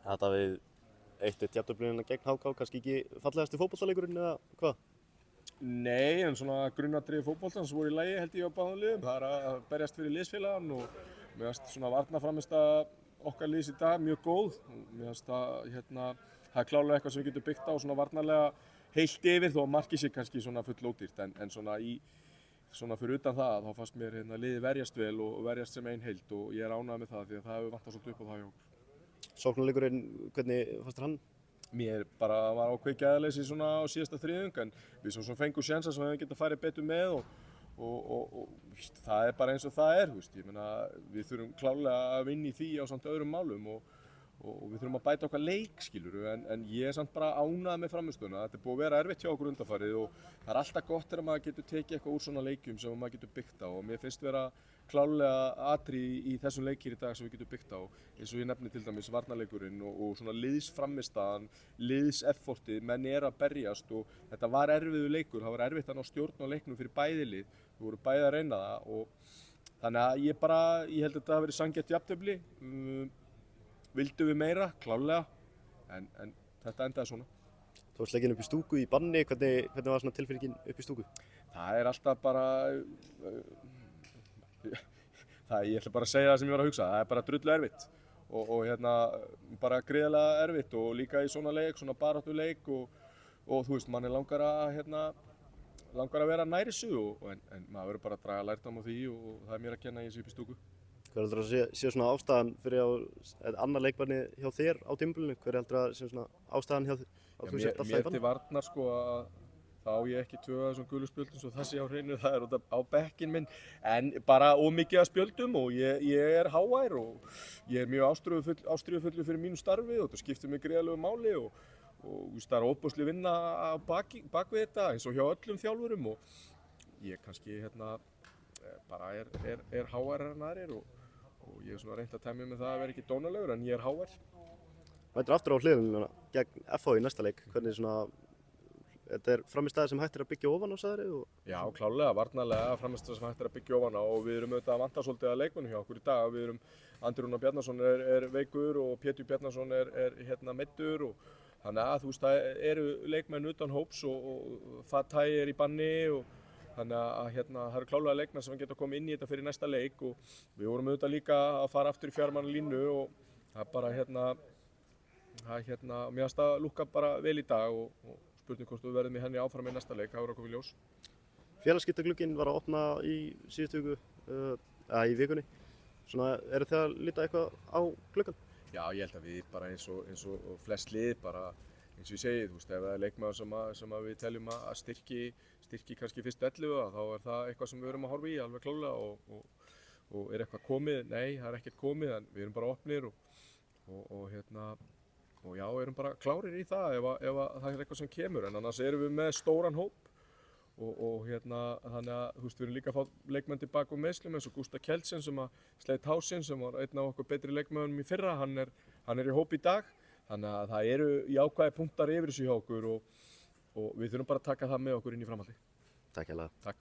Þetta við 1-1 jafnteflina gegn HK, kannski ekki fallegasti fótboltaleikurinn eða hvað? Nei, en svona grunnatriði fótboltans voru í lagi held ég á báðum liðum. Það er að berjast fyrir liðsfélagann og mér finnst svona varnarframmistaða okkar liðs í dag mjög góð. Mér finnst það er klárlega eitthvað sem við getum byggt á svona varnarlega heilt yfir þó að markið sé kannski svona full ódýrt en svona fyrir utan það þá fannst mér liðið verjast vel og verjast sem ein heild og ég er ánægður með það því að það hefur vantað svolítið upp á það hjá okkur. Sóknarleikurinn, hvernig fannst þér hann? Mér bara var ákveðið gæðaleysi svona á síðasta þriðjung en við svo fengum sénsa sem við hefum getað farið betur með og það er bara eins og það er, ég meina við þurfum klárlega að vinna í því á samt öðrum málum og við þurfum að bæta okkar leik skilurðu en ég er samt bara ánægður með frammistöðuna. Þetta er búið að vera erfitt hjá okkur undanfarið og það er alltaf gott þegar maður getur tekið eitthvað úr svona leikjum sem maður getur byggt á og mér finnst vera klárlega atriði í þessum leikir í dag sem við getum byggt á eins og ég nefni til dæmis varnarleikurinn og svona liðsframmistaðan, liðseffortið, menn er að berjast og þetta var erfiður leikur, það var erfitt að ná stjórn á leiknum fyrir bæði lið, við vorum bæði að reyna það og þannig að ég held að þetta hafi verið sanngjarnt jafntefli. Vildum við meira, klárlega, en þetta endaði svona. Þú varst leikinn upp í stúku í banni, hvernig var svona tilfinningin upp í stúku? Það er alltaf bara, ég ætla bara að segja það sem ég var að hugsa, það er bara drullu erfitt og bara gríðarlega erfitt og líka í svona leik, svona baráttuleik og þú veist, manni langar að vera nær þessu en maður verður bara að draga lærdóm á því og það er mér að kenna í þessu upp í stúku. Hver heldur að sé svona ástæðan fyrir annar leikmanni hjá þér á tímabilinu? Hver heldur að sé svona ástæðan hjá þér? Mér til varnar sko að þá á ég ekki 2 af þessum gulu spjöldum svo það sé á hreinu, það er út á bekkinn minn en bara ómikið af spjöldum og ég er hávær og ég er mjög ástríðufullur fyrir mínu starfi og þetta skiptir mig gríðarlegu máli og það er óbúslega vinna bak við þetta eins og hjá öllum þjálfurum og ég kannski bara er háværari en aðrir og ég er svona reynt að temja með það að vera ekki dónalegur en ég er hávær. Mætir aftur á hliðina gegn FH í næsta leik, hvernig svona, þetta er frammistaða sem hægt er að byggja ofan á sagðirðu? Já, klárlega, varnarlega frammistaða sem hægt er að byggja ofan á og við erum auðvitað að vanta svolítið að leikmönnum hjá okkur í dag. Við erum, Andri Rúnar Bjarnason er veikur og Pétur Bjarnason er meiddur og þannig að þú veist það eru leikmenn utan hóps og Fatah er í banni og þannig að það eru klárlega leikmenn sem geta komið inn í þetta fyrir næsta leik og við vorum auðvitað líka að fara aftur í 4 manna línu og það er bara mér finnst það lúkka bara vel í dag og spurning hvort við verðum í henni áfram í næsta leik, það voru að koma í ljós. Félagsskiptaglugginn var að opna í síðustu viku, í vikunni. Svona, eru þið að líta eitthvað á gluggann? Já, ég held að við bara eins og flest lið bara eins og ég segi, þú veist, ef það er leikmaður sem við teljum að styrki kannski fyrstu 11 þá er það eitthvað sem við erum að horfa í alveg klárlega og er eitthvað komið? Nei, það er ekkert komið en við erum bara opnir og já, erum bara klárir í það ef það er eitthvað sem kemur en annars erum við með stóran hóp og þannig að þú veist, við erum líka að fá leikmenn tilbaka úr meiðslum eins og Gústa Kjeldsen sem sleit hásinn sem var einn af okkur betri leikmennum í fyrra, hann er í hóp í dag. Þannig að það eru jákvæðir punktar yfir þessu hjá okkur og við þurfum bara að taka það með okkur inn í framhaldi. Takk hérlega. Takk.